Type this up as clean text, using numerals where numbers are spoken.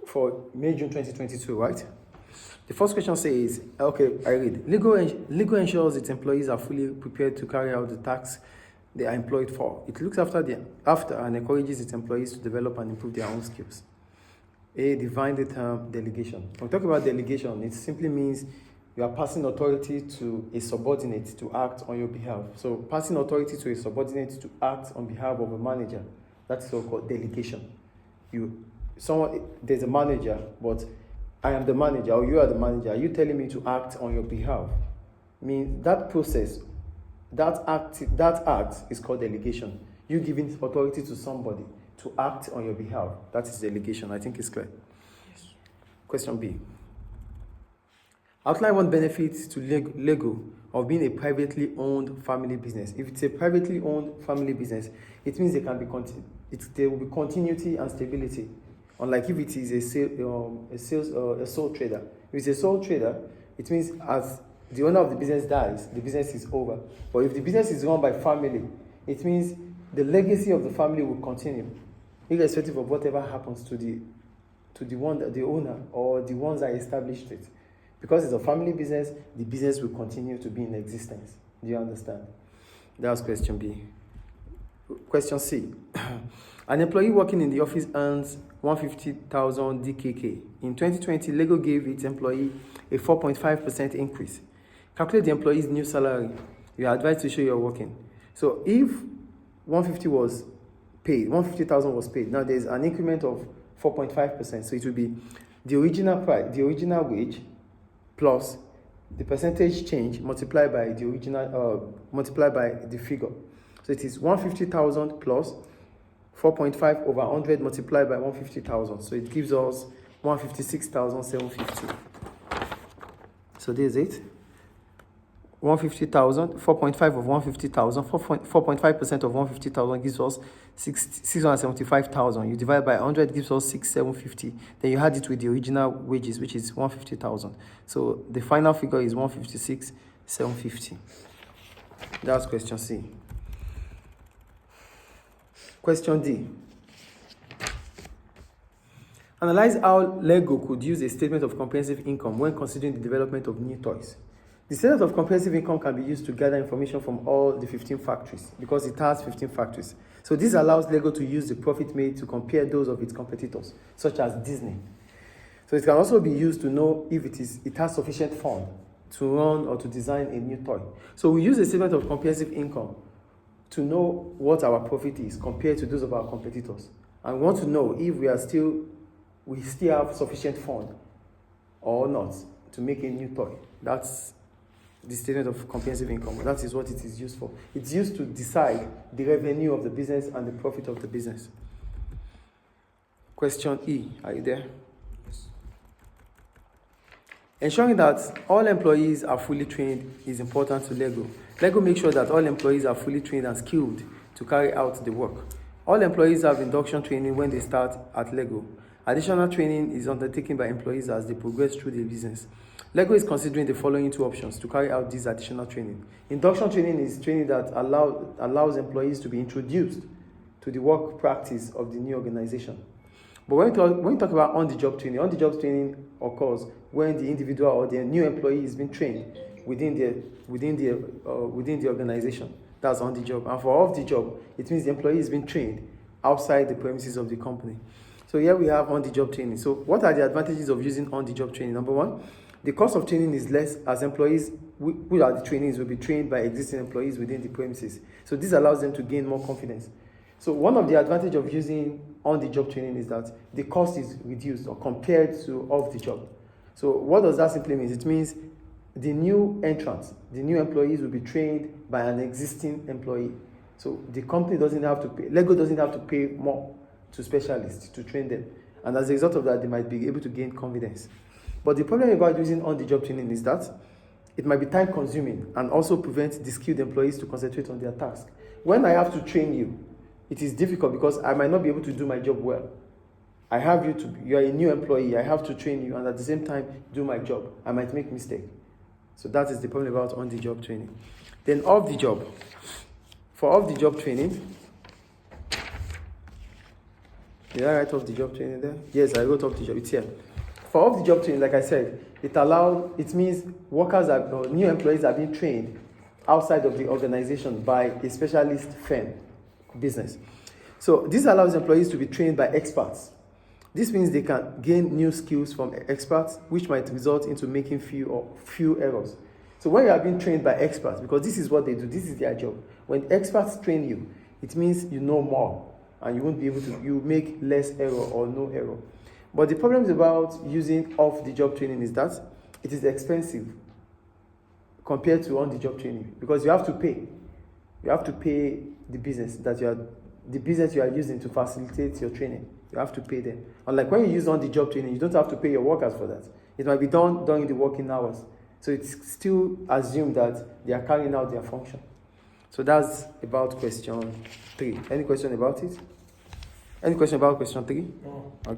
for May, June 2022, right? The first question says, okay, I read. Legal ensures its employees are fully prepared to carry out the tasks they are employed for. It looks after and encourages its employees to develop and improve their own skills. Define the term delegation. When we talk about delegation, it simply means you are passing authority to a subordinate to act on your behalf. So passing authority to a subordinate to act on behalf of a manager, that's so-called delegation. There's a manager, but I am the manager, or you are the manager. Are you telling me to act on your behalf? Means that process, that act is called delegation. You giving authority to somebody to act on your behalf. That is delegation. I think it's clear. Yes. Question B. Outline one benefit to Lego of being a privately owned family business. If it's a privately owned family business, it means there will be continuity and stability. Unlike if it is a sole trader. If it's a sole trader, it means as the owner of the business dies, the business is over. But if the business is run by family, it means the legacy of the family will continue, irrespective of whatever happens to the owner or the ones that established it. Because it's a family business, the business will continue to be in existence. Do you understand? That was question B. Question C. An employee working in the office earns 150,000 DKK. In 2020, Lego gave its employee a 4.5% increase. Calculate the employee's new salary. You are advised to show you're working. So if 150,000 was paid, now there's an increment of 4.5%. So it will be the original price, the original wage, plus the percentage change multiplied by the original, multiplied by the figure. So it is 150,000 plus 4.5 over 100 multiplied by 150,000. So it gives us 156,750. So this is it. 150,000, 4.5 of 150,000, 4.5% of 150,000 gives us 675,000. You divide by 100 gives us 6,750. Then you add it with the original wages, which is 150,000. So the final figure is 156,750. That's question C. Question D. Analyze how Lego could use a statement of comprehensive income when considering the development of new toys. The statement of comprehensive income can be used to gather information from all the 15 factories because it has 15 factories. So this allows Lego to use the profit made to compare those of its competitors, such as Disney. So it can also be used to know if it has sufficient fund to run or to design a new toy. So we use a statement of comprehensive income to know what our profit is compared to those of our competitors. And we want to know if we still have sufficient fund or not to make a new toy. That's the statement of comprehensive income. That is what it is used for. It's used to decide the revenue of the business and the profit of the business. Question E. Are you there? Yes. Ensuring that all employees are fully trained is important to Lego. Lego makes sure that all employees are fully trained and skilled to carry out the work. All employees have induction training when they start at Lego. Additional training is undertaken by employees as they progress through the business. Lego is considering the following two options to carry out this additional training. Induction training is training that allows employees to be introduced to the work practice of the new organization. But when we talk about on-the-job training occurs when the individual or the new employee is being trained within the organization. That's on the job. And for off the job, it means the employee is being trained outside the premises of the company. So here we have on-the-job training. So what are the advantages of using on-the-job training? Number one, the cost of training is less as employees who are the trainees will be trained by existing employees within the premises. So this allows them to gain more confidence. So one of the advantages of using on-the-job training is that the cost is reduced or compared to off-the-job. So what does that simply mean? It means the new entrants, the new employees will be trained by an existing employee. So the company doesn't have to pay, Lego doesn't have to pay more to specialists to train them. And as a result of that, they might be able to gain confidence. But the problem about using on-the-job training is that it might be time consuming and also prevent the skilled employees to concentrate on their task. When I have to train you, it is difficult because I might not be able to do my job well. You are a new employee, I have to train you and at the same time do my job. I might make mistake. So that is the problem about on-the-job training. Then off-the-job. For off-the-job training, Did I write off-the-job training there? Yes, I wrote off-the-job. It's here. For off-the-job training, like I said, it means new employees are being trained outside of the organization by a specialist firm, business. So this allows employees to be trained by experts. This means they can gain new skills from experts, which might result into making few errors. So when you are being trained by experts, because this is what they do, this is their job. When experts train you, it means you know more, and you won't be able to, you make less error or no error. But the problems about using off-the-job training is that it is expensive compared to on-the-job training, because you have to pay. You have to pay the business you are using to facilitate your training. You have to pay them. Unlike when you use on-the-job training, you don't have to pay your workers for that. It might be done during the working hours. So it's still assumed that they are carrying out their function. So that's about question 3. Any question about it? Any question about question 3? No. Okay.